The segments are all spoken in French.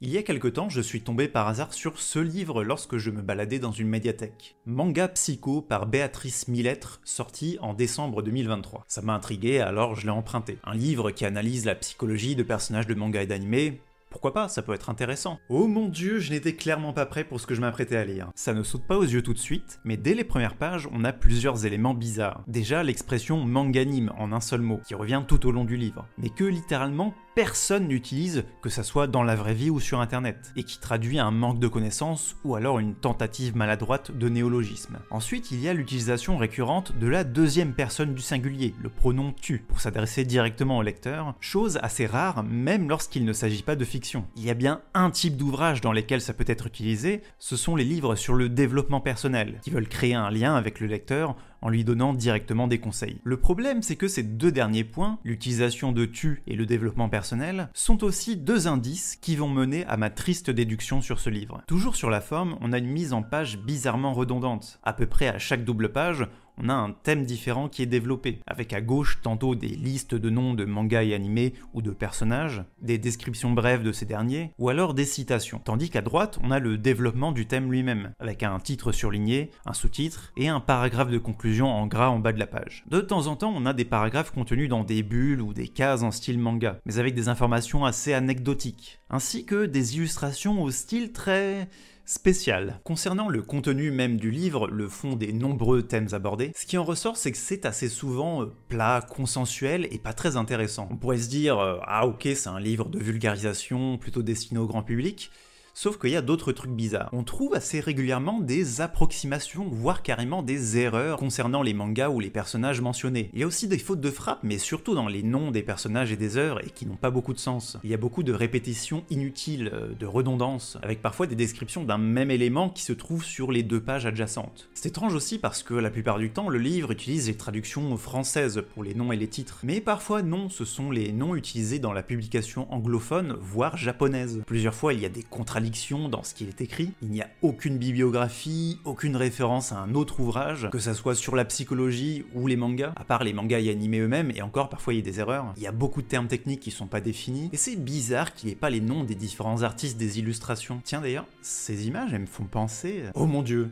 Il y a quelque temps, je suis tombé par hasard sur ce livre lorsque je me baladais dans une médiathèque. Manga Psycho par Béatrice Millettre, sorti en décembre 2023. Ça m'a intrigué, alors je l'ai emprunté. Un livre qui analyse la psychologie de personnages de manga et d'anime. Pourquoi pas, ça peut être intéressant. Oh mon dieu, je n'étais clairement pas prêt pour ce que je m'apprêtais à lire. Ça ne saute pas aux yeux tout de suite, mais dès les premières pages, on a plusieurs éléments bizarres. Déjà, l'expression manganime en un seul mot, qui revient tout au long du livre, mais que littéralement personne n'utilise, que ça soit dans la vraie vie ou sur internet, et qui traduit un manque de connaissances ou alors une tentative maladroite de néologisme. Ensuite, il y a l'utilisation récurrente de la deuxième personne du singulier, le pronom tu, pour s'adresser directement au lecteur, chose assez rare même lorsqu'il ne s'agit pas de fiction. Il y a bien un type d'ouvrage dans lesquels ça peut être utilisé, ce sont les livres sur le développement personnel, qui veulent créer un lien avec le lecteur en lui donnant directement des conseils. Le problème, c'est que ces deux derniers points, l'utilisation de tu et le développement personnel, sont aussi deux indices qui vont mener à ma triste déduction sur ce livre. Toujours sur la forme, on a une mise en page bizarrement redondante. À peu près à chaque double page, on a un thème différent qui est développé, avec à gauche tantôt des listes de noms de mangas et animés ou de personnages, des descriptions brèves de ces derniers, ou alors des citations. Tandis qu'à droite, on a le développement du thème lui-même, avec un titre surligné, un sous-titre et un paragraphe de conclusion en gras en bas de la page. De temps en temps, on a des paragraphes contenus dans des bulles ou des cases en style manga, mais avec des informations assez anecdotiques, ainsi que des illustrations au style très spécial. Concernant le contenu même du livre, le fond des nombreux thèmes abordés, ce qui en ressort, c'est que c'est assez souvent plat, consensuel et pas très intéressant. On pourrait se dire ah ok, c'est un livre de vulgarisation plutôt destiné au grand public. Sauf qu'il y a d'autres trucs bizarres. On trouve assez régulièrement des approximations, voire carrément des erreurs concernant les mangas ou les personnages mentionnés. Il y a aussi des fautes de frappe, mais surtout dans les noms des personnages et des œuvres, et qui n'ont pas beaucoup de sens. Il y a beaucoup de répétitions inutiles, de redondances, avec parfois des descriptions d'un même élément qui se trouve sur les deux pages adjacentes. C'est étrange aussi parce que la plupart du temps, le livre utilise les traductions françaises pour les noms et les titres. Mais parfois non, ce sont les noms utilisés dans la publication anglophone, voire japonaise. Plusieurs fois, il y a des contradictions dans ce qu'il est écrit, il n'y a aucune bibliographie, aucune référence à un autre ouvrage, que ça soit sur la psychologie ou les mangas, à part les mangas et animés eux-mêmes, et encore parfois il y a des erreurs. Il y a beaucoup de termes techniques qui sont pas définis, et c'est bizarre qu'il n'y ait pas les noms des différents artistes des illustrations. Tiens d'ailleurs, ces images elles me font penser... Oh mon dieu,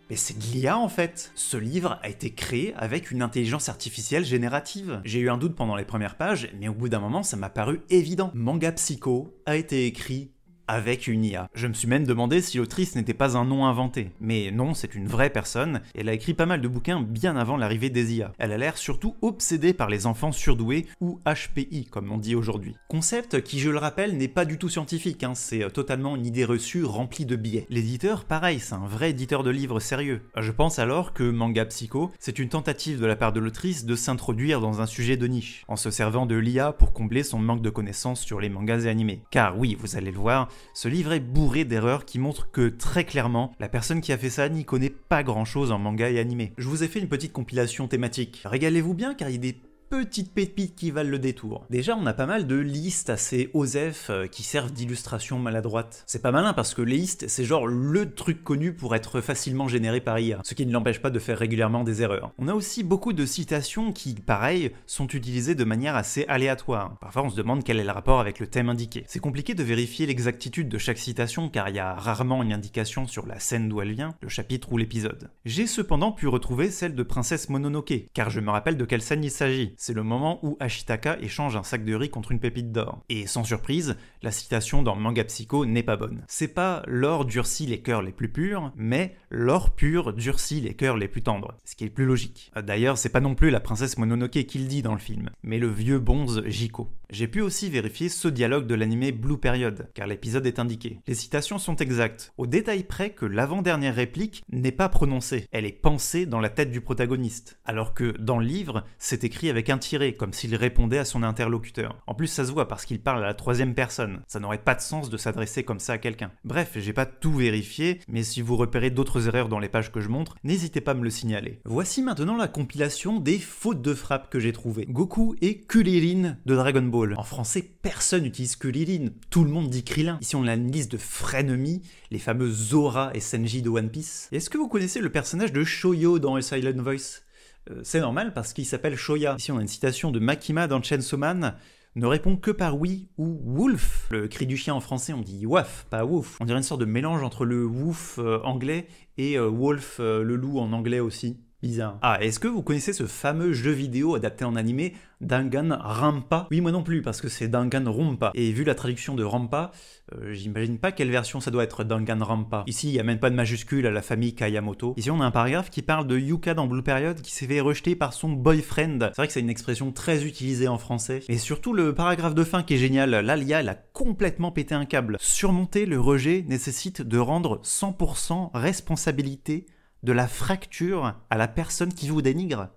mais c'est de l'IA en fait. Ce livre a été créé avec une intelligence artificielle générative. J'ai eu un doute pendant les premières pages, mais au bout d'un moment ça m'a paru évident. Manga Psycho a été écrit avec une IA. Je me suis même demandé si l'autrice n'était pas un nom inventé. Mais non, c'est une vraie personne, et elle a écrit pas mal de bouquins bien avant l'arrivée des IA. Elle a l'air surtout obsédée par les enfants surdoués, ou HPI, comme on dit aujourd'hui. Concept qui, je le rappelle, n'est pas du tout scientifique, c'est totalement une idée reçue remplie de biais. L'éditeur, pareil, c'est un vrai éditeur de livres sérieux. Je pense alors que Manga Psycho, c'est une tentative de la part de l'autrice de s'introduire dans un sujet de niche, en se servant de l'IA pour combler son manque de connaissances sur les mangas et animés. Car oui, vous allez le voir, ce livre est bourré d'erreurs qui montrent que, très clairement, la personne qui a fait ça n'y connaît pas grand chose en manga et animé. Je vous ai fait une petite compilation thématique. Régalez-vous bien car il y a des petites pépites qui valent le détour. Déjà, on a pas mal de listes assez osef qui servent d'illustration maladroite. C'est pas malin parce que les listes, c'est genre le truc connu pour être facilement généré par IA, ce qui ne l'empêche pas de faire régulièrement des erreurs. On a aussi beaucoup de citations qui, pareil, sont utilisées de manière assez aléatoire. Parfois, on se demande quel est le rapport avec le thème indiqué. C'est compliqué de vérifier l'exactitude de chaque citation car il y a rarement une indication sur la scène d'où elle vient, le chapitre ou l'épisode. J'ai cependant pu retrouver celle de Princesse Mononoke, car je me rappelle de quelle scène il s'agit. C'est le moment où Ashitaka échange un sac de riz contre une pépite d'or. Et sans surprise, la citation dans Manga Psycho n'est pas bonne. C'est pas l'or durcit les cœurs les plus purs, mais l'or pur durcit les cœurs les plus tendres, ce qui est plus logique. D'ailleurs, c'est pas non plus la princesse Mononoke qui le dit dans le film, mais le vieux bonze Jiko. J'ai pu aussi vérifier ce dialogue de l'anime Blue Period, car l'épisode est indiqué. Les citations sont exactes, au détail près que l'avant-dernière réplique n'est pas prononcée, elle est pensée dans la tête du protagoniste, alors que dans le livre, c'est écrit avec un tiret, comme s'il répondait à son interlocuteur. En plus, ça se voit parce qu'il parle à la troisième personne, ça n'aurait pas de sens de s'adresser comme ça à quelqu'un. Bref, j'ai pas tout vérifié, mais si vous repérez d'autres erreurs dans les pages que je montre, n'hésitez pas à me le signaler. Voici maintenant la compilation des fautes de frappe que j'ai trouvées. Goku et Kuririn de Dragon Ball. En français, personne n'utilise Kuririn, tout le monde dit Krillin. Ici, on a une liste de frenemies, les fameux Zora et Senji de One Piece. Et est-ce que vous connaissez le personnage de Shoyo dans A Silent Voice ? C'est normal parce qu'il s'appelle Shoya. Ici, on a une citation de Makima dans Chainsaw Man. ne répond que par oui ou wolf. Le cri du chien en français, on dit waf, pas wouf. On dirait une sorte de mélange entre le wouf anglais et wolf le loup en anglais aussi. Bizarre. Ah, est-ce que vous connaissez ce fameux jeu vidéo adapté en animé Danganronpa? Oui, moi non plus, parce que c'est Danganronpa. Et vu la traduction de Rampa, j'imagine pas quelle version ça doit être Danganronpa. Ici, il n'y a même pas de majuscule à la famille Kayamoto. Ici, on a un paragraphe qui parle de Yuka dans Blue Period qui s'est fait rejeter par son boyfriend. C'est vrai que c'est une expression très utilisée en français. Et surtout, le paragraphe de fin qui est génial. Là, l'IA, elle a complètement pété un câble. Surmonter le rejet nécessite de rendre 100% responsabilité de la fracture à la personne qui vous dénigre.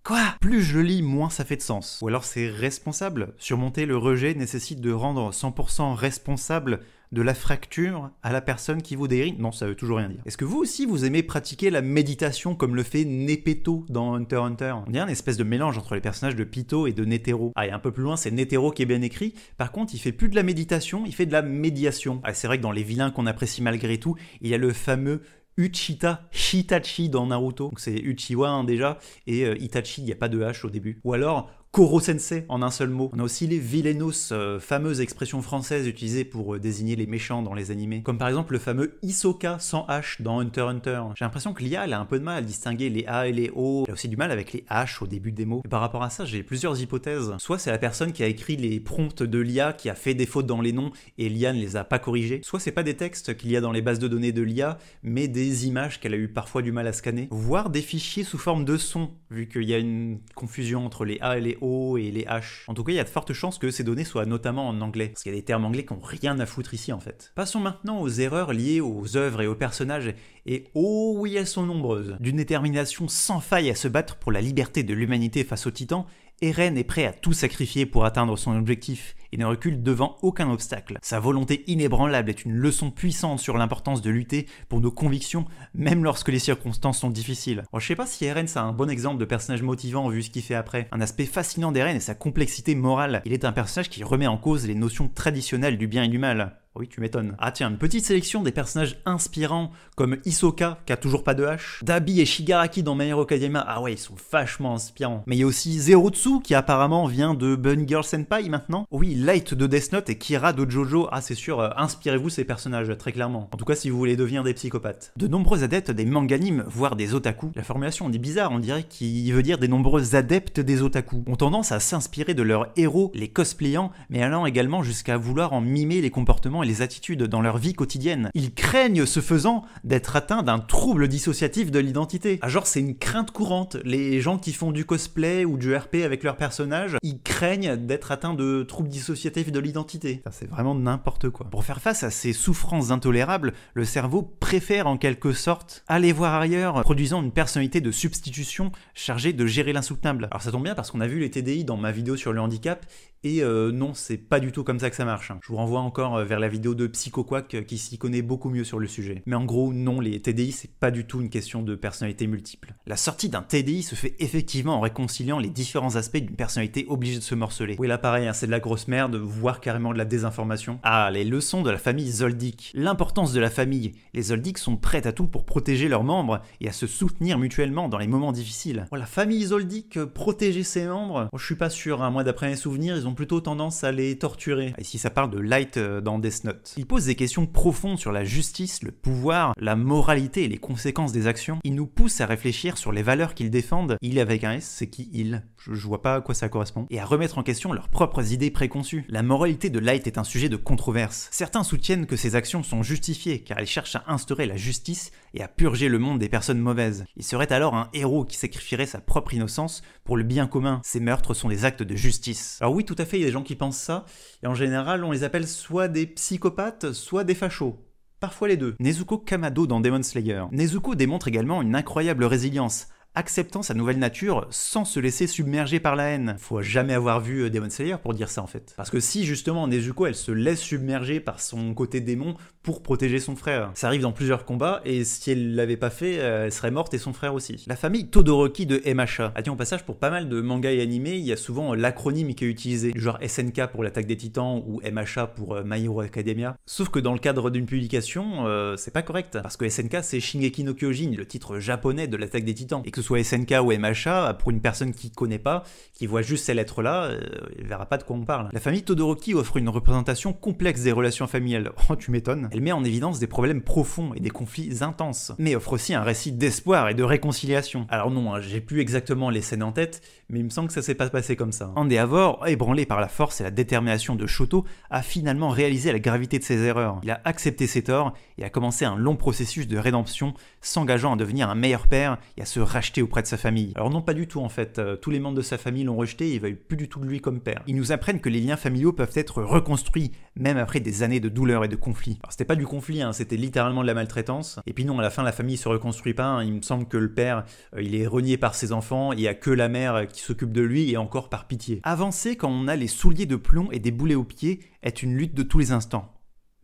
Quoi? Plus je lis, moins ça fait de sens. Ou alors c'est responsable. Surmonter le rejet nécessite de rendre 100% responsable de la fracture à la personne qui vous dérive. Non, ça veut toujours rien dire. Est-ce que vous aussi, vous aimez pratiquer la méditation comme le fait Nepeto dans Hunter x Hunter? On dirait une espèce de mélange entre les personnages de Pito et de Netero. Ah, et un peu plus loin, c'est Netero qui est bien écrit. Par contre, il fait plus de la méditation, il fait de la médiation. Ah, c'est vrai que dans les vilains qu'on apprécie malgré tout, il y a le fameux Uchita Hitachi dans Naruto. Donc c'est Uchiwa hein, déjà, et Itachi, il n'y a pas de H au début. Ou alors Koro Sensei en un seul mot. On a aussi les villainous, fameuses expressions françaises utilisées pour désigner les méchants dans les animés. Comme par exemple le fameux Hisoka sans H dans Hunter x Hunter. J'ai l'impression que l'IA elle a un peu de mal à distinguer les A et les O. Elle a aussi du mal avec les H au début des mots. Et par rapport à ça, j'ai plusieurs hypothèses. Soit c'est la personne qui a écrit les prompts de l'IA qui a fait des fautes dans les noms et l'IA ne les a pas corrigés. Soit c'est pas des textes qu'il y a dans les bases de données de l'IA, mais des images qu'elle a eu parfois du mal à scanner. Voire des fichiers sous forme de son, vu qu'il y a une confusion entre les A et les O et les H. En tout cas, il y a de fortes chances que ces données soient notamment en anglais, parce qu'il y a des termes anglais qui n'ont rien à foutre ici en fait. Passons maintenant aux erreurs liées aux œuvres et aux personnages, et oh oui, elles sont nombreuses. D'une détermination sans faille à se battre pour la liberté de l'humanité face aux titans, Eren est prêt à tout sacrifier pour atteindre son objectif et ne recule devant aucun obstacle. Sa volonté inébranlable est une leçon puissante sur l'importance de lutter pour nos convictions, même lorsque les circonstances sont difficiles. Je sais pas si Eren c'est un bon exemple de personnage motivant vu ce qu'il fait après. Un aspect fascinant d'Eren est sa complexité morale. Il est un personnage qui remet en cause les notions traditionnelles du bien et du mal. Oui, tu m'étonnes. Ah tiens, une petite sélection des personnages inspirants comme Hisoka, qui a toujours pas de H, Dabi et Shigaraki dans My Hero Academia, ah ouais, ils sont vachement inspirants. Mais il y a aussi Zerotsu, qui apparemment vient de Bunny Girl Senpai maintenant. Oui, Light de Death Note et Kira de Jojo, ah c'est sûr, inspirez-vous ces personnages, très clairement. En tout cas, si vous voulez devenir des psychopathes. De nombreux adeptes des manganimes, voire des otaku, la formulation on dit bizarre, on dirait qu'il veut dire des nombreux adeptes des otaku, ont tendance à s'inspirer de leurs héros, les cosplayant, mais allant également jusqu'à vouloir en mimer les comportements et les attitudes dans leur vie quotidienne. Ils craignent, ce faisant, d'être atteints d'un trouble dissociatif de l'identité. Ah genre c'est une crainte courante, les gens qui font du cosplay ou du RP avec leurs personnages, ils craignent d'être atteints de troubles dissociatifs de l'identité. C'est vraiment n'importe quoi. Pour faire face à ces souffrances intolérables, le cerveau préfère en quelque sorte aller voir ailleurs, produisant une personnalité de substitution chargée de gérer l'insoutenable. Alors ça tombe bien parce qu'on a vu les TDI dans ma vidéo sur le handicap, et non, c'est pas du tout comme ça que ça marche. Je vous renvoie encore vers la vidéo de PsychoQuack qui s'y connaît beaucoup mieux sur le sujet. Mais en gros, non, les TDI, c'est pas du tout une question de personnalité multiple. La sortie d'un TDI se fait effectivement en réconciliant les différents aspects d'une personnalité obligée de se morceler. Oui, là pareil, hein, c'est de la grosse merde, voire carrément de la désinformation. Ah, les leçons de la famille Zoldyck. L'importance de la famille. Les Zoldyck sont prêts à tout pour protéger leurs membres et à se soutenir mutuellement dans les moments difficiles. Oh, la famille Zoldyck, protéger ses membres, je suis pas sûr, hein, moi d'après mes souvenirs, ils ont plutôt tendance à les torturer. Ici ça parle de Light dans Death Note. Il pose des questions profondes sur la justice, le pouvoir, la moralité et les conséquences des actions. Il nous pousse à réfléchir sur les valeurs qu'ils défendent. Il avec un S, c'est qui il? Je vois pas à quoi ça correspond. Et à remettre en question leurs propres idées préconçues. La moralité de Light est un sujet de controverse. Certains soutiennent que ces actions sont justifiées car elles cherchent à instaurer la justice et à purger le monde des personnes mauvaises. Il serait alors un héros qui sacrifierait sa propre innocence pour le bien commun. Ces meurtres sont des actes de justice. Alors oui, tout à fait, il y a des gens qui pensent ça, et en général, on les appelle soit des psychopathes, soit des fachos. Parfois les deux. Nezuko Kamado dans Demon Slayer. Nezuko démontre également une incroyable résilience, acceptant sa nouvelle nature sans se laisser submerger par la haine. Faut jamais avoir vu Demon Slayer pour dire ça en fait. Parce que si justement Nezuko elle se laisse submerger par son côté démon pour protéger son frère. Ça arrive dans plusieurs combats, et si elle l'avait pas fait, elle serait morte et son frère aussi. La famille Todoroki de MHA. Ah tiens, au passage, pour pas mal de mangas et animés, il y a souvent l'acronyme qui est utilisé, genre SNK pour l'Attaque des Titans ou MHA pour My Hero Academia. Sauf que dans le cadre d'une publication, c'est pas correct, parce que SNK c'est Shingeki no Kyojin, le titre japonais de l'Attaque des Titans. Et que ce soit SNK ou MHA, pour une personne qui connaît pas, qui voit juste ces lettres-là, elle verra pas de quoi on parle. La famille Todoroki offre une représentation complexe des relations familiales. Oh, tu m'étonnes. Elle met en évidence des problèmes profonds et des conflits intenses, mais offre aussi un récit d'espoir et de réconciliation. Alors non, j'ai plus exactement les scènes en tête, mais il me semble que ça s'est pas passé comme ça. Endeavor, ébranlé par la force et la détermination de Shoto, a finalement réalisé la gravité de ses erreurs. Il a accepté ses torts et a commencé un long processus de rédemption, s'engageant à devenir un meilleur père et à se racheter auprès de sa famille. Alors non, pas du tout en fait. Tous les membres de sa famille l'ont rejeté et ils veulent plus du tout de lui comme père. Ils nous apprennent que les liens familiaux peuvent être reconstruits, même après des années de douleur et de conflit. Alors c'était pas du conflit, c'était littéralement de la maltraitance. Et puis non, à la fin, la famille se reconstruit pas. Il me semble que le père, il est renié par ses enfants, et il y a que la mère qui s'occupe de lui, et encore par pitié. Avancer quand on a les souliers de plomb et des boulets aux pieds est une lutte de tous les instants.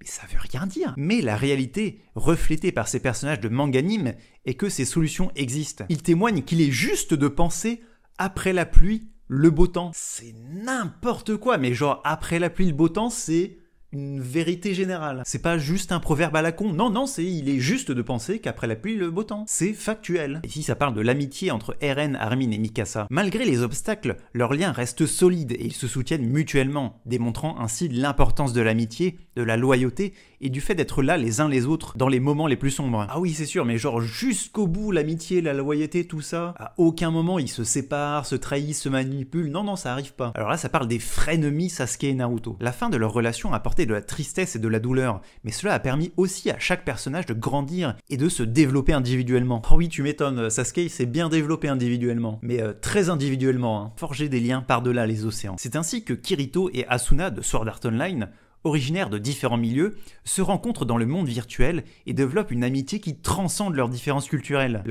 Mais ça veut rien dire. Mais la réalité, reflétée par ces personnages de manga-anime, est que ces solutions existent. Ils témoignent qu'il est juste de penser après la pluie, le beau temps. C'est n'importe quoi, mais genre après la pluie, le beau temps, c'est une vérité générale. C'est pas juste un proverbe à la con. Non, il est juste de penser qu'après la pluie, le beau temps. C'est factuel. Ici, ça parle de l'amitié entre Eren, Armin et Mikasa. Malgré les obstacles, leur lien reste solide et ils se soutiennent mutuellement, démontrant ainsi l'importance de l'amitié, de la loyauté et du fait d'être là les uns les autres dans les moments les plus sombres. Ah oui, c'est sûr, mais genre jusqu'au bout, l'amitié, la loyauté, tout ça, à aucun moment ils se séparent, se trahissent, se manipulent. Non, ça arrive pas. Alors là, ça parle des frenemies Sasuke et Naruto. La fin de leur relation a apporté de la tristesse et de la douleur, mais cela a permis aussi à chaque personnage de grandir et de se développer individuellement. Oh oui, tu m'étonnes, Sasuke s'est bien développé individuellement, mais très individuellement, forger des liens par-delà les océans. C'est ainsi que Kirito et Asuna de Sword Art Online, originaires de différents milieux, se rencontrent dans le monde virtuel et développent une amitié qui transcende leurs différences culturelles.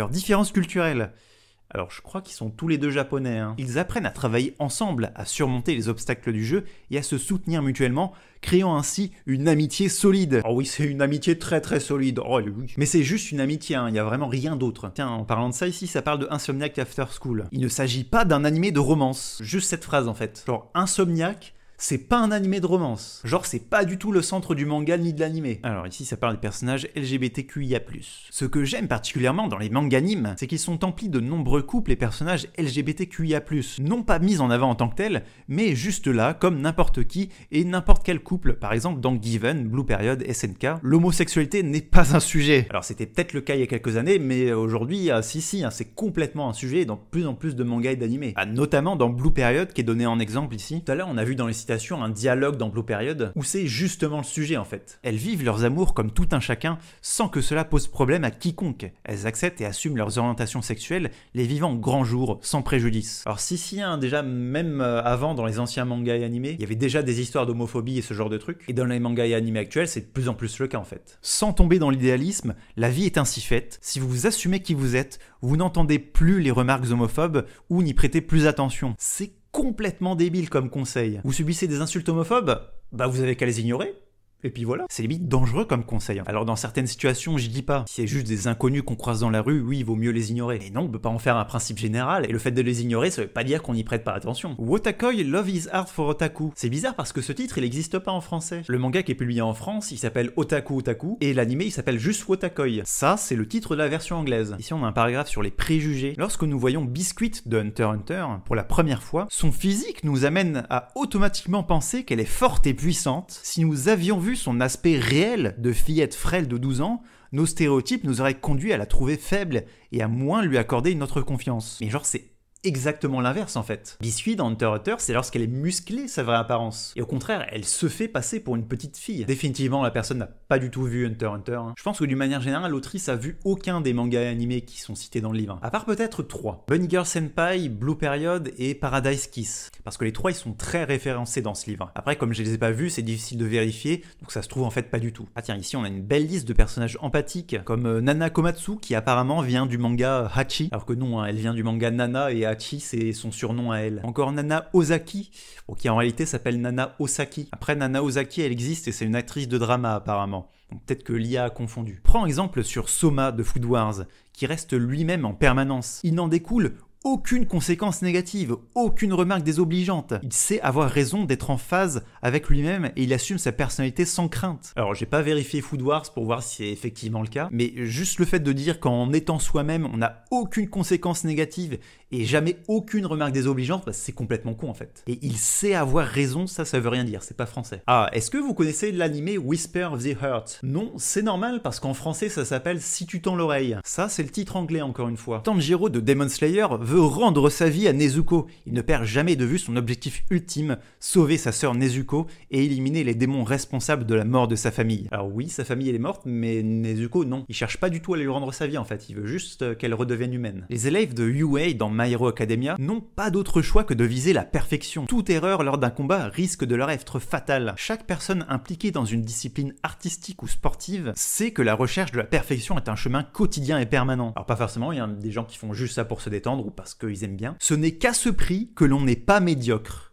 Alors je crois qu'ils sont tous les deux japonais. Ils apprennent à travailler ensemble, à surmonter les obstacles du jeu et à se soutenir mutuellement, créant ainsi une amitié solide. Oh oui, c'est une amitié très très solide. Oh oui. Mais c'est juste une amitié, il n'y a vraiment rien d'autre. Tiens, en parlant de ça ici, ça parle de Insomniac After School. Il ne s'agit pas d'un animé de romance. Juste cette phrase en fait. Genre Insomniac, c'est pas un animé de romance. Genre, c'est pas du tout le centre du manga ni de l'animé. Alors ici, ça parle des personnages LGBTQIA+. Ce que j'aime particulièrement dans les mangas animes, c'est qu'ils sont emplis de nombreux couples et personnages LGBTQIA+, non pas mis en avant en tant que tels, mais juste là, comme n'importe qui et n'importe quel couple. Par exemple, dans Given, Blue Period, SNK, l'homosexualité n'est pas un sujet. Alors c'était peut-être le cas il y a quelques années, mais aujourd'hui, c'est complètement un sujet dans plus en plus de mangas et d'animés. Notamment dans Blue Period, qui est donné en exemple ici. Tout à l'heure, on a vu dans les un dialogue dans Blue Period où c'est justement le sujet en fait. Elles vivent leurs amours comme tout un chacun sans que cela pose problème à quiconque. Elles acceptent et assument leurs orientations sexuelles, les vivant grand jour, sans préjudice. Alors déjà même avant dans les anciens mangas et animés, il y avait déjà des histoires d'homophobie et ce genre de trucs, et dans les mangas et animés actuels, c'est de plus en plus le cas en fait. Sans tomber dans l'idéalisme, la vie est ainsi faite. Si vous assumez qui vous êtes, vous n'entendez plus les remarques homophobes ou n'y prêtez plus attention. C'est complètement débile comme conseil. Vous subissez des insultes homophobes ? Vous avez qu'à les ignorer. Et puis voilà, c'est limite dangereux comme conseil. Alors dans certaines situations, j'y dis pas. Si c'est juste des inconnus qu'on croise dans la rue, oui, il vaut mieux les ignorer. Mais non, on peut pas en faire un principe général, et le fait de les ignorer, ça veut pas dire qu'on n'y prête pas attention. Wotakoi Love is Hard for Otaku. C'est bizarre parce que ce titre, il existe pas en français. Le manga qui est publié en France, il s'appelle Otaku, et l'anime, il s'appelle juste Wotakoi. Ça, c'est le titre de la version anglaise. Ici, on a un paragraphe sur les préjugés. Lorsque nous voyons Biscuit de Hunter x Hunter, pour la première fois, son physique nous amène à automatiquement penser qu'elle est forte et puissante. Si nous avions vu son aspect réel de fillette frêle de 12 ans, nos stéréotypes nous auraient conduit à la trouver faible et à moins lui accorder notre confiance. Mais genre, c'est exactement l'inverse en fait. Biscuit dans Hunter x Hunter, c'est lorsqu'elle est musclée sa vraie apparence. Et au contraire, elle se fait passer pour une petite fille. Définitivement, la personne n'a pas du tout vu Hunter x Hunter. Je pense que d'une manière générale, l'autrice a vu aucun des mangas animés qui sont cités dans le livre. À part peut-être 3. Bunny Girl Senpai, Blue Period et Paradise Kiss. Parce que les 3, ils sont très référencés dans ce livre. Après, comme je les ai pas vus, c'est difficile de vérifier, donc ça se trouve en fait pas du tout. Ah tiens, ici on a une belle liste de personnages empathiques, comme Nana Komatsu, qui apparemment vient du manga Hachi, alors que non, elle vient du manga Nana et Hachi Hachi, c'est son surnom à elle. Encore Nana Ozaki, qui en réalité s'appelle Nana Osaki. Après, Nana Ozaki, elle existe et c'est une actrice de drama apparemment. Donc peut-être que l'IA a confondu. Prends exemple sur Soma de Food Wars, qui reste lui-même en permanence. Il n'en découle aucune conséquence négative, aucune remarque désobligeante. Il sait avoir raison d'être en phase avec lui-même et il assume sa personnalité sans crainte. Alors j'ai pas vérifié Food Wars pour voir si c'est effectivement le cas, mais juste le fait de dire qu'en étant soi-même, on n'a aucune conséquence négative et jamais aucune remarque désobligeante, bah, c'est complètement con en fait. Et il sait avoir raison, ça veut rien dire, c'est pas français. Ah, est-ce que vous connaissez l'animé Whisper of the Heart? Non, c'est normal parce qu'en français ça s'appelle Si tu tends l'oreille. Ça c'est le titre anglais encore une fois. Tanjiro de Demon Slayer veut rendre sa vie à Nezuko. Il ne perd jamais de vue son objectif ultime, sauver sa sœur Nezuko et éliminer les démons responsables de la mort de sa famille. Alors oui, sa famille elle est morte, mais Nezuko non. Il cherche pas du tout à lui rendre sa vie en fait, il veut juste qu'elle redevienne humaine. Les élèves de UA dans My Hero Academia n'ont pas d'autre choix que de viser la perfection. Toute erreur lors d'un combat risque de leur être fatale. Chaque personne impliquée dans une discipline artistique ou sportive sait que la recherche de la perfection est un chemin quotidien et permanent. Alors pas forcément, il y a des gens qui font juste ça pour se détendre ou parce qu'ils aiment bien. Ce n'est qu'à ce prix que l'on n'est pas médiocre.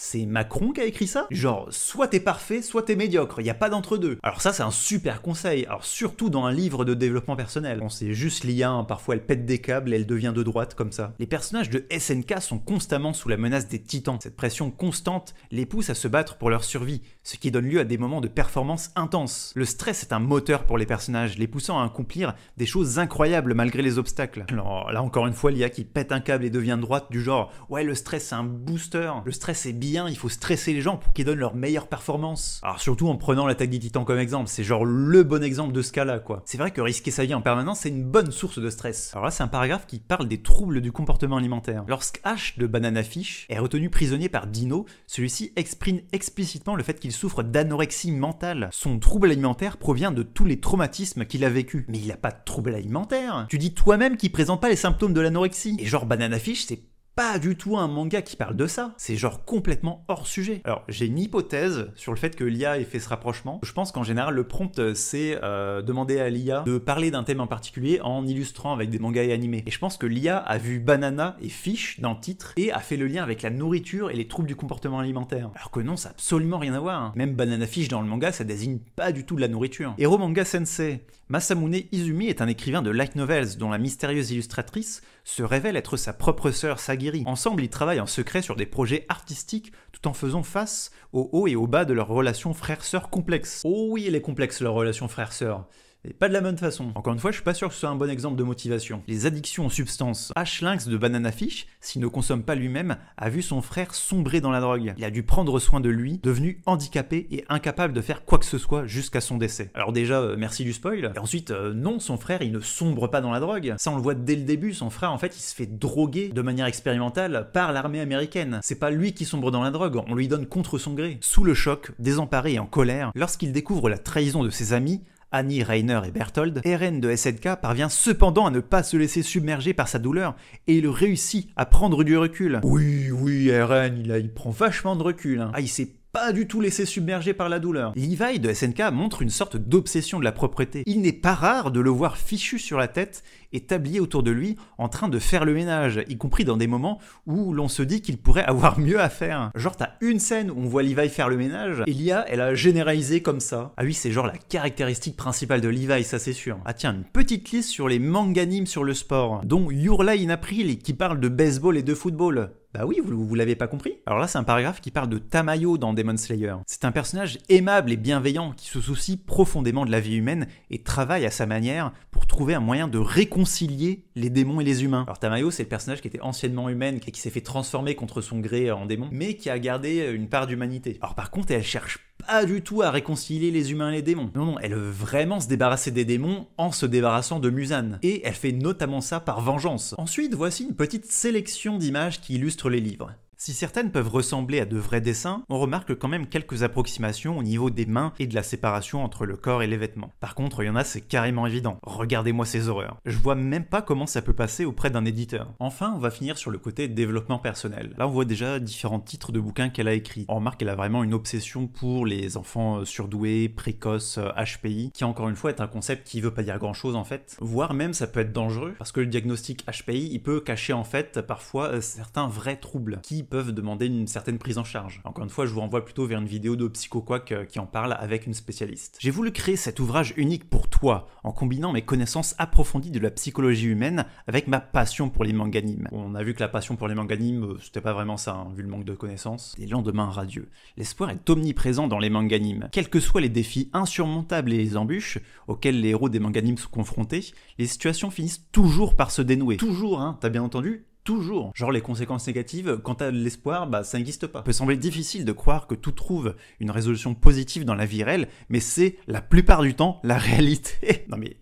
C'est Macron qui a écrit ça? Genre, soit t'es parfait, soit t'es médiocre, y a pas d'entre-deux. Alors ça, c'est un super conseil, alors surtout dans un livre de développement personnel. Bon, c'est juste l'IA, hein. Parfois elle pète des câbles et elle devient de droite comme ça. Les personnages de SNK sont constamment sous la menace des titans. Cette pression constante les pousse à se battre pour leur survie, ce qui donne lieu à des moments de performance intenses. Le stress est un moteur pour les personnages, les poussant à accomplir des choses incroyables malgré les obstacles. Alors là encore une fois, l'IA qui pète un câble et devient de droite du genre « Ouais, le stress c'est un booster, le stress c'est bien, il faut stresser les gens pour qu'ils donnent leur meilleure performance. » Alors surtout en prenant l'attaque des titans comme exemple, c'est genre le bon exemple de ce cas-là quoi. C'est vrai que risquer sa vie en permanence c'est une bonne source de stress. Alors là c'est un paragraphe qui parle des troubles du comportement alimentaire. Lorsque Ash de Banana Fish est retenu prisonnier par Dino, celui-ci exprime explicitement le fait qu'il souffre d'anorexie mentale. Son trouble alimentaire provient de tous les traumatismes qu'il a vécu. Mais il a pas de trouble alimentaire. Tu dis toi-même qu'il présente pas les symptômes de l'anorexie. Et genre Banana Fish c'est pas du tout un manga qui parle de ça, c'est genre complètement hors sujet. Alors j'ai une hypothèse sur le fait que l'IA ait fait ce rapprochement. Je pense qu'en général le prompt c'est demander à l'IA de parler d'un thème en particulier en illustrant avec des mangas et animés. Et je pense que l'IA a vu Banana et Fish dans le titre et a fait le lien avec la nourriture et les troubles du comportement alimentaire. Alors que non, ça a absolument rien à voir. Même Banana Fish dans le manga ça désigne pas du tout de la nourriture. Hero Manga Sensei, Masamune Izumi est un écrivain de light novels dont la mystérieuse illustratrice se révèle être sa propre sœur Sagiri. Ensemble, ils travaillent en secret sur des projets artistiques tout en faisant face aux hauts et aux bas de leur relation frère-sœur complexe. Oh oui, elle est complexe leur relation frère-sœur. Et pas de la bonne façon. Encore une fois, je suis pas sûr que ce soit un bon exemple de motivation. Les addictions aux substances. Ash Lynx de Banana Fish, s'il ne consomme pas lui-même, a vu son frère sombrer dans la drogue. Il a dû prendre soin de lui, devenu handicapé et incapable de faire quoi que ce soit jusqu'à son décès. Alors déjà, merci du spoil. Et ensuite, non, son frère, il ne sombre pas dans la drogue. Ça, on le voit dès le début. Son frère, en fait, il se fait droguer de manière expérimentale par l'armée américaine. C'est pas lui qui sombre dans la drogue, on lui donne contre son gré. Sous le choc, désemparé et en colère, lorsqu'il découvre la trahison de ses amis, Annie, Rainer et Berthold, Eren de SNK parvient cependant à ne pas se laisser submerger par sa douleur et il réussit à prendre du recul. Oui, Eren, il prend vachement de recul. Hein. Ah, il s'est pas du tout laissé submerger par la douleur. Levi de SNK montre une sorte d'obsession de la propreté. Il n'est pas rare de le voir fichu sur la tête et tablier autour de lui en train de faire le ménage, y compris dans des moments où l'on se dit qu'il pourrait avoir mieux à faire. Genre t'as une scène où on voit Levi faire le ménage et l'IA elle a généralisé comme ça. Ah oui, c'est genre la caractéristique principale de Levi, ça c'est sûr. Ah tiens, une petite liste sur les manganimes sur le sport, dont Your Lie in April qui parle de baseball et de football. Bah oui, vous l'avez pas compris. Alors là, c'est un paragraphe qui parle de Tamayo dans Demon Slayer. C'est un personnage aimable et bienveillant qui se soucie profondément de la vie humaine et travaille à sa manière pour trouver un moyen de réconcilier les démons et les humains. Alors Tamayo, c'est le personnage qui était anciennement humaine, qui s'est fait transformer contre son gré en démon, mais qui a gardé une part d'humanité. Alors par contre, elle cherche pas du tout à réconcilier les humains et les démons. Non, elle veut vraiment se débarrasser des démons en se débarrassant de Muzan. Et elle fait notamment ça par vengeance. Ensuite, voici une petite sélection d'images qui illustrent les livres. Si certaines peuvent ressembler à de vrais dessins, on remarque quand même quelques approximations au niveau des mains et de la séparation entre le corps et les vêtements. Par contre, il y en a, c'est carrément évident. Regardez-moi ces horreurs. Je vois même pas comment ça peut passer auprès d'un éditeur. Enfin, on va finir sur le côté développement personnel. Là, on voit déjà différents titres de bouquins qu'elle a écrits. On remarque qu'elle a vraiment une obsession pour les enfants surdoués, précoces, HPI, qui encore une fois est un concept qui veut pas dire grand-chose en fait. Voire même, ça peut être dangereux, parce que le diagnostic HPI, il peut cacher en fait parfois certains vrais troubles qui peuvent demander une certaine prise en charge. Encore une fois, je vous renvoie plutôt vers une vidéo de PsychoQuack qui en parle avec une spécialiste. J'ai voulu créer cet ouvrage unique pour toi, en combinant mes connaissances approfondies de la psychologie humaine avec ma passion pour les manganimes. On a vu que la passion pour les manganimes, c'était pas vraiment ça, hein, vu le manque de connaissances. Des lendemains radieux. L'espoir est omniprésent dans les manganimes. Quels que soient les défis insurmontables et les embûches auxquels les héros des manganimes sont confrontés, les situations finissent toujours par se dénouer. Toujours, hein, t'as bien entendu ? Toujours. Genre les conséquences négatives, quand t'as de l'espoir, ça n'existe pas. Il peut sembler difficile de croire que tout trouve une résolution positive dans la vie réelle, mais c'est la plupart du temps la réalité. Non mais...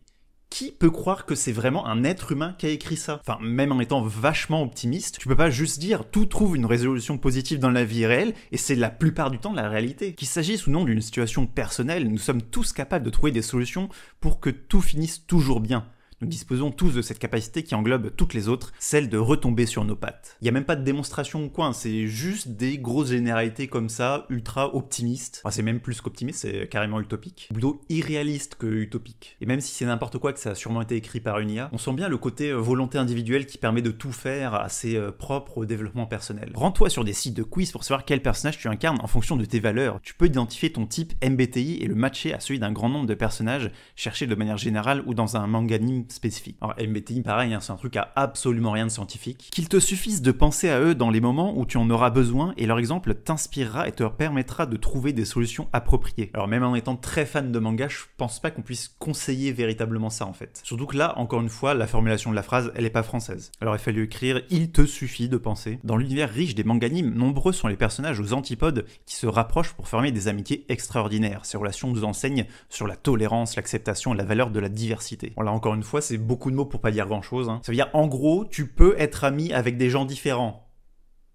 qui peut croire que c'est vraiment un être humain qui a écrit ça? Enfin, même en étant vachement optimiste, tu peux pas juste dire tout trouve une résolution positive dans la vie réelle et c'est la plupart du temps la réalité. Qu'il s'agisse ou non d'une situation personnelle, nous sommes tous capables de trouver des solutions pour que tout finisse toujours bien. Nous disposons tous de cette capacité qui englobe toutes les autres, celle de retomber sur nos pattes. Il n'y a même pas de démonstration ou quoi, c'est juste des grosses généralités comme ça, ultra optimistes. Enfin, c'est même plus qu'optimiste, c'est carrément utopique. Plutôt irréaliste que utopique. Et même si c'est n'importe quoi, que ça a sûrement été écrit par une IA, on sent bien le côté volonté individuelle qui permet de tout faire assez propre au développement personnel. Rends-toi sur des sites de quiz pour savoir quel personnage tu incarnes en fonction de tes valeurs. Tu peux identifier ton type MBTI et le matcher à celui d'un grand nombre de personnages cherchés de manière générale ou dans un manganime spécifique. Alors MBTI pareil, hein, c'est un truc à absolument rien de scientifique. Qu'il te suffise de penser à eux dans les moments où tu en auras besoin et leur exemple t'inspirera et te permettra de trouver des solutions appropriées. Alors même en étant très fan de manga, je pense pas qu'on puisse conseiller véritablement ça en fait. Surtout que là, encore une fois, la formulation de la phrase, elle est pas française. Alors il a fallu écrire « il te suffit de penser ». Dans l'univers riche des manganimes, nombreux sont les personnages aux antipodes qui se rapprochent pour former des amitiés extraordinaires. Ces relations nous enseignent sur la tolérance, l'acceptation et la valeur de la diversité. Bon là encore une fois, c'est beaucoup de mots pour pas dire grand chose. Ça veut dire en gros, tu peux être ami avec des gens différents.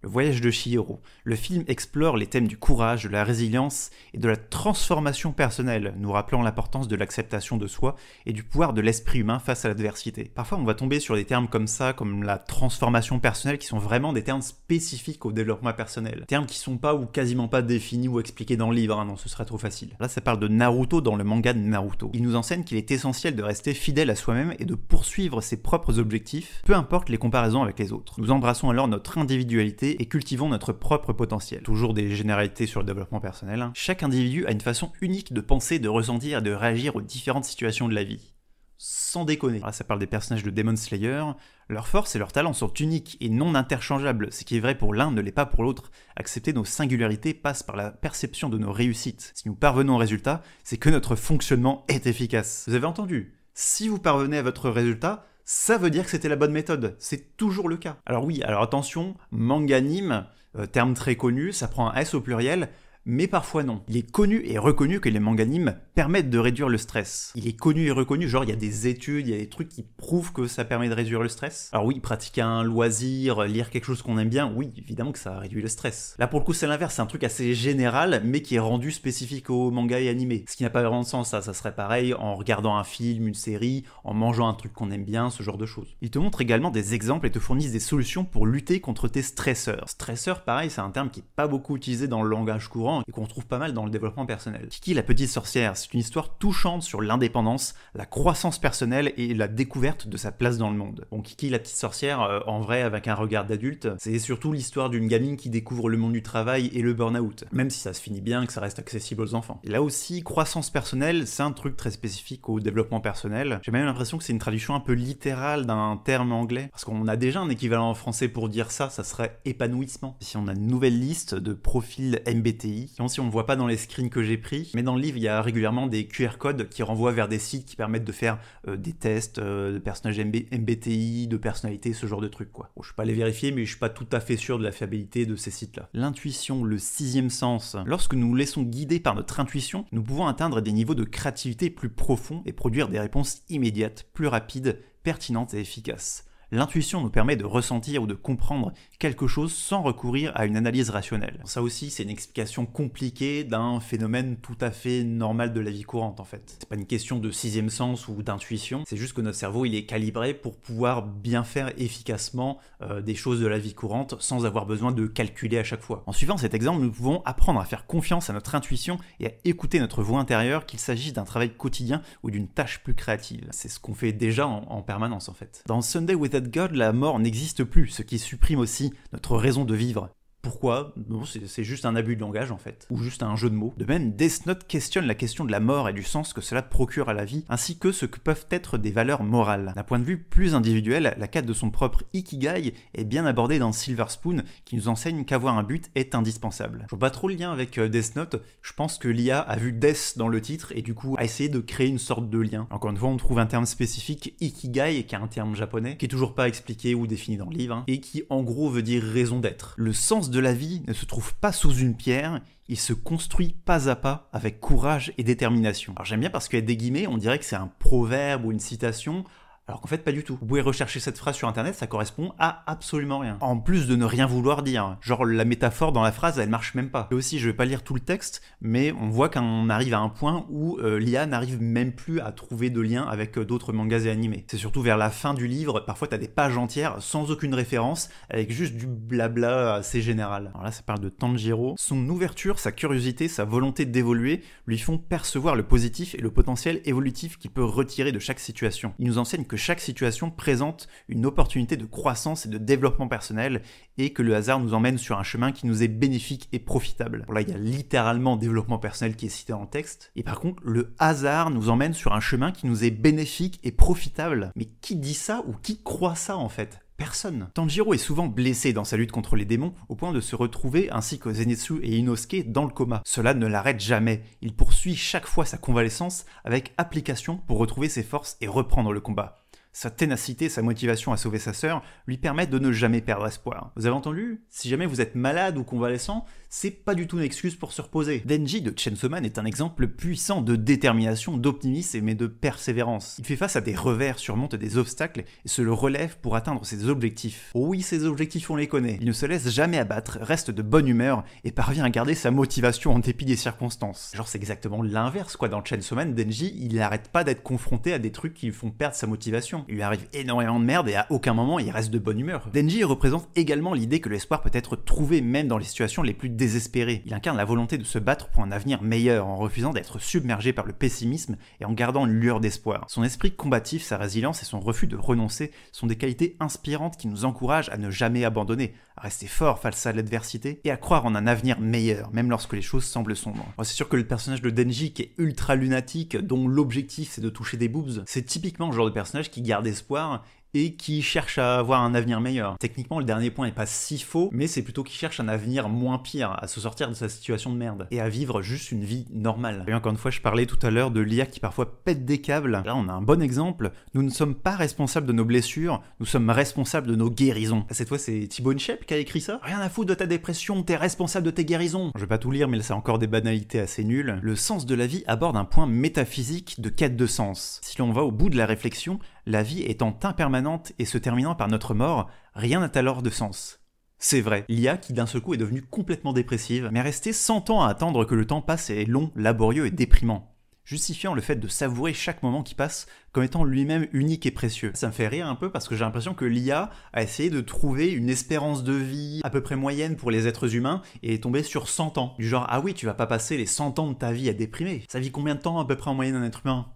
Le voyage de Chihiro. Le film explore les thèmes du courage, de la résilience et de la transformation personnelle, nous rappelant l'importance de l'acceptation de soi et du pouvoir de l'esprit humain face à l'adversité. Parfois, on va tomber sur des termes comme ça, comme la transformation personnelle, qui sont vraiment des termes spécifiques au développement personnel. Termes qui sont pas ou quasiment pas définis ou expliqués dans le livre, hein, non, ce serait trop facile. Là, ça parle de Naruto dans le manga de Naruto. Il nous enseigne qu'il est essentiel de rester fidèle à soi-même et de poursuivre ses propres objectifs, peu importe les comparaisons avec les autres. Nous embrassons alors notre individualité et cultivons notre propre potentiel. Toujours des généralités sur le développement personnel. Hein. Chaque individu a une façon unique de penser, de ressentir et de réagir aux différentes situations de la vie. Sans déconner. Là, ça parle des personnages de Demon Slayer. Leurs forces et leurs talents sont uniques et non interchangeables. Ce qui est vrai pour l'un ne l'est pas pour l'autre. Accepter nos singularités passe par la perception de nos réussites. Si nous parvenons au résultat, c'est que notre fonctionnement est efficace. Vous avez entendu? Si vous parvenez à votre résultat, ça veut dire que c'était la bonne méthode. C'est toujours le cas. Alors oui, alors attention, manganime, terme très connu, ça prend un S au pluriel, mais parfois non. Il est connu et reconnu que les manganimes permettent de réduire le stress. Il est connu et reconnu, genre il y a des études, il y a des trucs qui prouvent que ça permet de réduire le stress. Alors oui, pratiquer un loisir, lire quelque chose qu'on aime bien, oui, évidemment que ça réduit le stress. Là pour le coup c'est l'inverse, c'est un truc assez général, mais qui est rendu spécifique aux mangas et animés. Ce qui n'a pas vraiment de sens, ça serait pareil en regardant un film, une série, en mangeant un truc qu'on aime bien, ce genre de choses. Il te montre également des exemples et te fournissent des solutions pour lutter contre tes stresseurs. Stresseur, pareil, c'est un terme qui est pas beaucoup utilisé dans le langage courant, et qu'on trouve pas mal dans le développement personnel. Kiki la petite sorcière, c'est une histoire touchante sur l'indépendance, la croissance personnelle et la découverte de sa place dans le monde. Bon, Kiki la petite sorcière, en vrai, avec un regard d'adulte, c'est surtout l'histoire d'une gamine qui découvre le monde du travail et le burn-out, même si ça se finit bien, que ça reste accessible aux enfants. Et là aussi, croissance personnelle, c'est un truc très spécifique au développement personnel. J'ai même l'impression que c'est une traduction un peu littérale d'un terme anglais, parce qu'on a déjà un équivalent en français pour dire ça, ça serait épanouissement. Ici, on a une nouvelle liste de profils MBTI, si on ne voit pas dans les screens que j'ai pris, mais dans le livre, il y a régulièrement des QR codes qui renvoient vers des sites qui permettent de faire des tests de personnages MBTI, de personnalité, ce genre de trucs, quoi. Bon, je ne suis pas les vérifier, mais je suis pas tout à fait sûr de la fiabilité de ces sites-là. L'intuition, le sixième sens. Lorsque nous nous laissons guider par notre intuition, nous pouvons atteindre des niveaux de créativité plus profonds et produire des réponses immédiates, plus rapides, pertinentes et efficaces. l'intuition nous permet de ressentir ou de comprendre quelque chose sans recourir à une analyse rationnelle. Ça aussi, c'est une explication compliquée d'un phénomène tout à fait normal de la vie courante en fait. C'est pas une question de sixième sens ou d'intuition, c'est juste que notre cerveau il est calibré pour pouvoir bien faire efficacement des choses de la vie courante sans avoir besoin de calculer à chaque fois. En suivant cet exemple, nous pouvons apprendre à faire confiance à notre intuition et à écouter notre voix intérieure, qu'il s'agisse d'un travail quotidien ou d'une tâche plus créative. C'est ce qu'on fait déjà en permanence en fait. Dans Sunday Without God, la mort n'existe plus, ce qui supprime aussi notre raison de vivre. Pourquoi? Non, c'est juste un abus de langage en fait, ou juste un jeu de mots. De même, Death Note questionne la question de la mort et du sens que cela procure à la vie, ainsi que ce que peuvent être des valeurs morales. D'un point de vue plus individuel, la quête de son propre Ikigai est bien abordée dans Silver Spoon, qui nous enseigne qu'avoir un but est indispensable. Je vois pas trop le lien avec Death Note, je pense que l'IA a vu Death dans le titre et du coup a essayé de créer une sorte de lien. Encore une fois, on trouve un terme spécifique, Ikigai, qui est un terme japonais, qui est toujours pas expliqué ou défini dans le livre, et qui en gros veut dire raison d'être. Le sens de la vie ne se trouve pas sous une pierre, il se construit pas à pas avec courage et détermination. Alors j'aime bien parce qu'avec des guillemets, on dirait que c'est un proverbe ou une citation, alors qu'en fait pas du tout. Vous pouvez rechercher cette phrase sur internet, ça correspond à absolument rien. En plus de ne rien vouloir dire, genre la métaphore dans la phrase elle marche même pas. Et aussi je vais pas lire tout le texte, mais on voit qu'on arrive à un point où l'IA n'arrive même plus à trouver de lien avec d'autres mangas et animés. C'est surtout vers la fin du livre, parfois t'as des pages entières sans aucune référence, avec juste du blabla assez général. Alors là ça parle de Tanjiro. Son ouverture, sa curiosité, sa volonté d'évoluer lui font percevoir le positif et le potentiel évolutif qu'il peut retirer de chaque situation. Il nous enseigne que chaque situation présente une opportunité de croissance et de développement personnel et que le hasard nous emmène sur un chemin qui nous est bénéfique et profitable. Bon là, il y a littéralement développement personnel qui est cité dans le texte. Et par contre, le hasard nous emmène sur un chemin qui nous est bénéfique et profitable. Mais qui dit ça ou qui croit ça en fait ? Personne. Tanjiro est souvent blessé dans sa lutte contre les démons, au point de se retrouver, ainsi que Zenitsu et Inosuke, dans le coma. Cela ne l'arrête jamais. Il poursuit chaque fois sa convalescence avec application pour retrouver ses forces et reprendre le combat. Sa ténacité, sa motivation à sauver sa sœur lui permettent de ne jamais perdre espoir. Vous avez entendu? Si jamais vous êtes malade ou convalescent, c'est pas du tout une excuse pour se reposer. Denji de Chainsaw Man est un exemple puissant de détermination, d'optimisme et de persévérance. Il fait face à des revers, surmonte des obstacles et se le relève pour atteindre ses objectifs. Oh oui, ses objectifs on les connaît. Il ne se laisse jamais abattre, reste de bonne humeur et parvient à garder sa motivation en dépit des circonstances. Genre c'est exactement l'inverse quoi, dans Chainsaw Man, Denji il n'arrête pas d'être confronté à des trucs qui lui font perdre sa motivation. Il lui arrive énormément de merde et à aucun moment il reste de bonne humeur. Denji représente également l'idée que l'espoir peut être trouvé même dans les situations les plus désespérées. Il incarne la volonté de se battre pour un avenir meilleur en refusant d'être submergé par le pessimisme et en gardant une lueur d'espoir. Son esprit combatif, sa résilience et son refus de renoncer sont des qualités inspirantes qui nous encouragent à ne jamais abandonner, à rester fort face à l'adversité et à croire en un avenir meilleur, même lorsque les choses semblent sombres. Bon, c'est sûr que le personnage de Denji qui est ultra lunatique, dont l'objectif c'est de toucher des boobs, c'est typiquement le genre de personnage qui garde espoir et qui cherche à avoir un avenir meilleur. Techniquement, le dernier point est pas si faux, mais c'est plutôt qu'il cherche un avenir moins pire, à se sortir de sa situation de merde, et à vivre juste une vie normale. Et encore une fois, je parlais tout à l'heure de l'IA qui parfois pète des câbles. Là, on a un bon exemple. Nous ne sommes pas responsables de nos blessures, nous sommes responsables de nos guérisons. Cette fois, c'est Thibaut Inchep qui a écrit ça. Rien à foutre de ta dépression, t'es responsable de tes guérisons. Je vais pas tout lire, mais là, c'est encore des banalités assez nulles. Le sens de la vie aborde un point métaphysique de quête de sens. Si l'on va au bout de la réflexion, la vie étant impermanente et se terminant par notre mort, rien n'a alors de sens. C'est vrai, l'IA qui d'un seul coup est devenue complètement dépressive, mais restée 100 ans à attendre que le temps passe est long, laborieux et déprimant, justifiant le fait de savourer chaque moment qui passe comme étant lui-même unique et précieux. Ça me fait rire un peu parce que j'ai l'impression que l'IA a essayé de trouver une espérance de vie à peu près moyenne pour les êtres humains et est tombée sur 100 ans. Du genre, ah oui, tu vas pas passer les 100 ans de ta vie à déprimer. Ça vit combien de temps à peu près en moyenne un être humain ?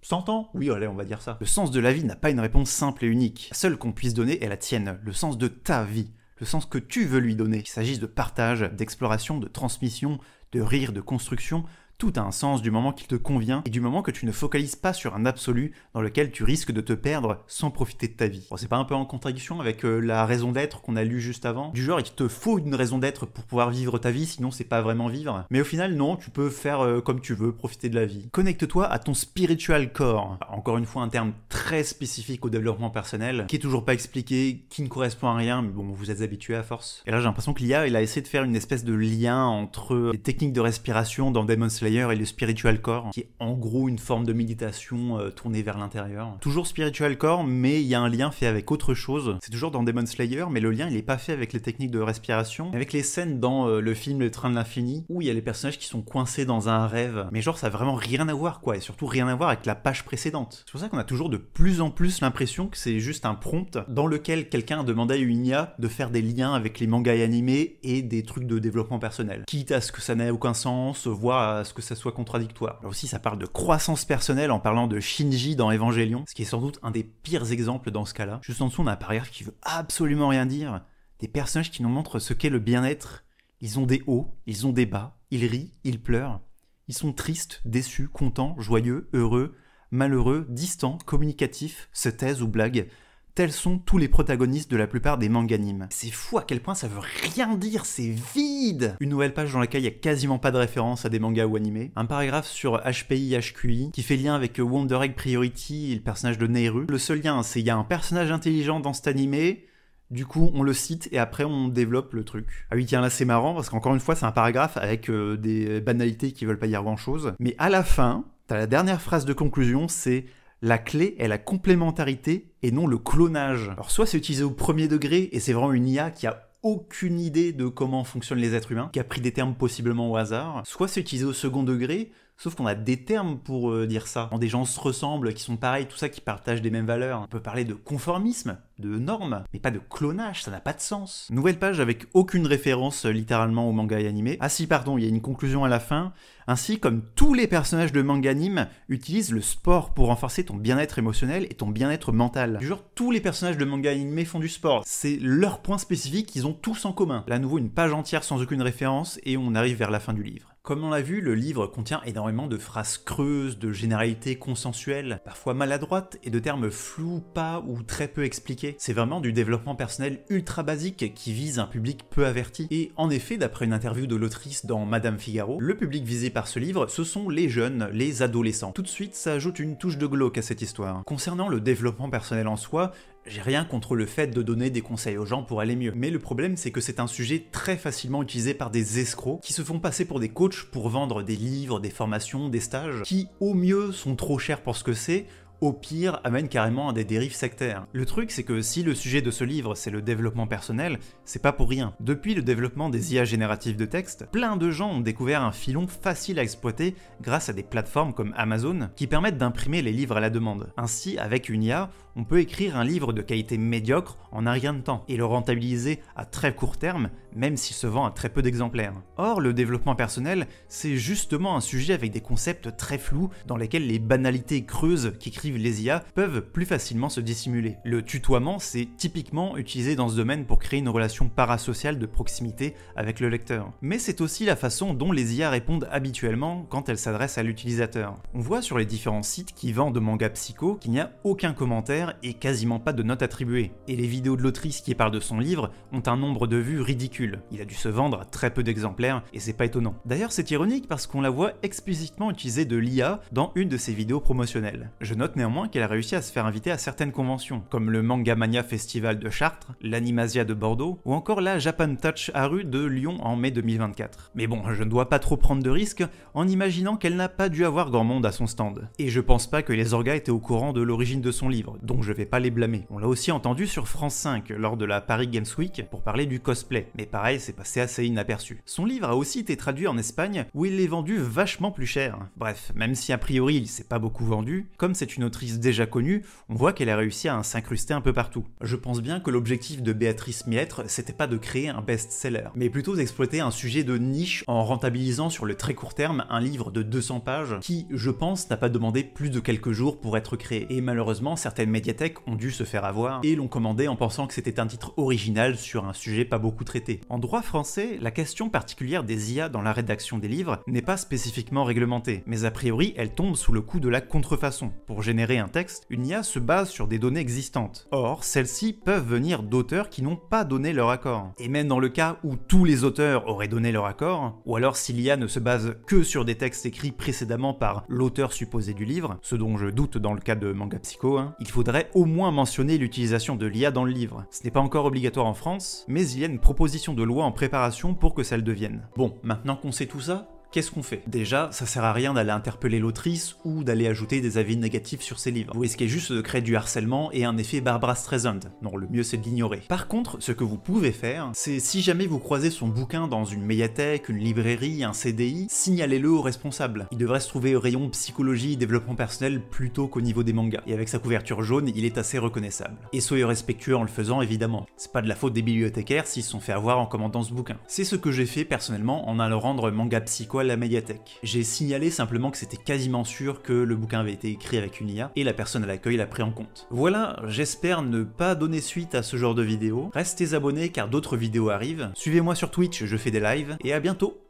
100 ans? Oui, allez, on va dire ça. Le sens de la vie n'a pas une réponse simple et unique. La seule qu'on puisse donner est la tienne, le sens de ta vie, le sens que tu veux lui donner. Qu'il s'agisse de partage, d'exploration, de transmission, de rire, de construction, tout a un sens du moment qu'il te convient et du moment que tu ne focalises pas sur un absolu dans lequel tu risques de te perdre sans profiter de ta vie. Bon, c'est pas un peu en contradiction avec la raison d'être qu'on a lu juste avant? Du genre, il te faut une raison d'être pour pouvoir vivre ta vie, sinon c'est pas vraiment vivre. Mais au final, non, tu peux faire comme tu veux, profiter de la vie. Connecte-toi à ton spiritual core. Encore une fois, un terme très spécifique au développement personnel, qui est toujours pas expliqué, qui ne correspond à rien, mais bon, vous êtes habitués à force. Et là, j'ai l'impression que l'IA, il a essayé de faire une espèce de lien entre les techniques de respiration dans Demon Slayer Slayer et le Spiritual Core, qui est en gros une forme de méditation tournée vers l'intérieur. Toujours Spiritual Core, mais il y a un lien fait avec autre chose. C'est toujours dans Demon Slayer, mais le lien il est pas fait avec les techniques de respiration, avec les scènes dans le film Le Train de l'Infini, où il y a les personnages qui sont coincés dans un rêve, mais genre ça a vraiment rien à voir quoi, et surtout rien à voir avec la page précédente. C'est pour ça qu'on a toujours de plus en plus l'impression que c'est juste un prompt dans lequel quelqu'un a demandé à une IA de faire des liens avec les mangas et animés et des trucs de développement personnel, quitte à ce que ça n'ait aucun sens, voire à ce que ça soit contradictoire. Là aussi ça parle de croissance personnelle en parlant de Shinji dans Evangelion, ce qui est sans doute un des pires exemples dans ce cas-là. Juste en dessous on a un paragraphe qui veut absolument rien dire, des personnages qui nous montrent ce qu'est le bien-être. Ils ont des hauts, ils ont des bas, ils rient, ils pleurent, ils sont tristes, déçus, contents, joyeux, heureux, malheureux, distants, communicatifs, se taisent ou blaguent. Tels sont tous les protagonistes de la plupart des manganimes. C'est fou à quel point ça veut rien dire, c'est vide. Une nouvelle page dans laquelle il y a quasiment pas de référence à des mangas ou animés. Un paragraphe sur HPI, HQI, qui fait lien avec Wonder Egg Priority et le personnage de Nehru. Le seul lien, c'est qu'il y a un personnage intelligent dans cet animé, du coup on le cite et après on développe le truc. Ah oui tiens là c'est marrant parce qu'encore une fois c'est un paragraphe avec des banalités qui veulent pas dire grand chose. Mais à la fin, t'as la dernière phrase de conclusion, c'est la clé est la complémentarité et non le clonage. Alors soit c'est utilisé au premier degré et c'est vraiment une IA qui a aucune idée de comment fonctionnent les êtres humains, qui a pris des termes possiblement au hasard, soit c'est utilisé au second degré, sauf qu'on a des termes pour dire ça. Quand des gens se ressemblent, qui sont pareils, tout ça, qui partagent des mêmes valeurs, on peut parler de conformisme, de normes, mais pas de clonage, ça n'a pas de sens. Nouvelle page avec aucune référence littéralement au manga et animé. Ah si, pardon, il y a une conclusion à la fin. Ainsi, comme tous les personnages de manga anime utilisent le sport pour renforcer ton bien-être émotionnel et ton bien-être mental. Du genre, tous les personnages de manga animé font du sport. C'est leur point spécifique qu'ils ont tous en commun. Là, à nouveau, une page entière sans aucune référence et on arrive vers la fin du livre. Comme on l'a vu, le livre contient énormément de phrases creuses, de généralités consensuelles, parfois maladroites, et de termes flous, pas ou très peu expliqués. C'est vraiment du développement personnel ultra basique qui vise un public peu averti. Et en effet, d'après une interview de l'autrice dans Madame Figaro, le public visé par ce livre, ce sont les jeunes, les adolescents. Tout de suite, ça ajoute une touche de glauque à cette histoire. Concernant le développement personnel en soi, j'ai rien contre le fait de donner des conseils aux gens pour aller mieux, mais le problème c'est que c'est un sujet très facilement utilisé par des escrocs qui se font passer pour des coachs pour vendre des livres, des formations, des stages, qui au mieux sont trop chers pour ce que c'est, au pire amène carrément à des dérives sectaires. Le truc c'est que si le sujet de ce livre c'est le développement personnel, c'est pas pour rien. Depuis le développement des IA génératives de texte, plein de gens ont découvert un filon facile à exploiter grâce à des plateformes comme Amazon qui permettent d'imprimer les livres à la demande. Ainsi, avec une IA, on peut écrire un livre de qualité médiocre en un rien de temps et le rentabiliser à très court terme, même s'il se vend à très peu d'exemplaires. Or, le développement personnel, c'est justement un sujet avec des concepts très flous dans lesquels les banalités creuses qu'écrivent les IA peuvent plus facilement se dissimuler. Le tutoiement, c'est typiquement utilisé dans ce domaine pour créer une relation parasociale de proximité avec le lecteur. Mais c'est aussi la façon dont les IA répondent habituellement quand elles s'adressent à l'utilisateur. On voit sur les différents sites qui vendent manga psycho qu'il n'y a aucun commentaire et quasiment pas de notes attribuées. Et les vidéos de l'autrice qui parle de son livre ont un nombre de vues ridicule. Il a dû se vendre à très peu d'exemplaires et c'est pas étonnant. D'ailleurs c'est ironique parce qu'on la voit explicitement utiliser de l'IA dans une de ses vidéos promotionnelles. Je note néanmoins qu'elle a réussi à se faire inviter à certaines conventions, comme le Manga Mania Festival de Chartres, l'Animasia de Bordeaux, ou encore la Japan Touch Haru de Lyon en mai 2024. Mais bon, je ne dois pas trop prendre de risques en imaginant qu'elle n'a pas dû avoir grand monde à son stand. Et je pense pas que les orgas étaient au courant de l'origine de son livre, donc je vais pas les blâmer. On l'a aussi entendu sur France 5 lors de la Paris Games Week pour parler du cosplay, mais pareil, c'est passé assez inaperçu. Son livre a aussi été traduit en Espagne où il est vendu vachement plus cher. Bref, même si a priori il s'est pas beaucoup vendu, comme c'est une autrice déjà connue, on voit qu'elle a réussi à s'incruster un peu partout. Je pense bien que l'objectif de Béatrice Millettre, c'était pas de créer un best-seller, mais plutôt d'exploiter un sujet de niche en rentabilisant sur le très court terme un livre de 200 pages qui, je pense, n'a pas demandé plus de quelques jours pour être créé. Et malheureusement, certaines médiathèques ont dû se faire avoir et l'ont commandé en pensant que c'était un titre original sur un sujet pas beaucoup traité. En droit français, la question particulière des IA dans la rédaction des livres n'est pas spécifiquement réglementée, mais a priori, elle tombe sous le coup de la contrefaçon. Pour générer un texte, une IA se base sur des données existantes. Or, celles-ci peuvent venir d'auteurs qui n'ont pas donné leur accord. Et même dans le cas où tous les auteurs auraient donné leur accord, ou alors si l'IA ne se base que sur des textes écrits précédemment par l'auteur supposé du livre, ce dont je doute dans le cas de Manga Psycho, il faudrait au moins mentionner l'utilisation de l'IA dans le livre. Ce n'est pas encore obligatoire en France, mais il y a une proposition de loi en préparation pour que ça le devienne. Bon, maintenant qu'on sait tout ça, Qu'est-ce qu'on fait? Déjà, ça sert à rien d'aller interpeller l'autrice ou d'aller ajouter des avis négatifs sur ses livres. Vous risquez juste de créer du harcèlement et un effet Barbara Streisand. Non, le mieux c'est de l'ignorer. Par contre, ce que vous pouvez faire, c'est si jamais vous croisez son bouquin dans une médiathèque, une librairie, un CDI, signalez-le au responsable. Il devrait se trouver au rayon psychologie et développement personnel plutôt qu'au niveau des mangas. Et avec sa couverture jaune, il est assez reconnaissable. Et soyez respectueux en le faisant, évidemment. C'est pas de la faute des bibliothécaires s'ils se sont fait avoir en commandant ce bouquin. C'est ce que j'ai fait personnellement en allant rendre Manga Psycho à la médiathèque. J'ai signalé simplement que c'était quasiment sûr que le bouquin avait été écrit avec une IA, et la personne à l'accueil l'a pris en compte. Voilà, j'espère ne pas donner suite à ce genre de vidéos. Restez abonnés car d'autres vidéos arrivent. Suivez-moi sur Twitch, je fais des lives, et à bientôt!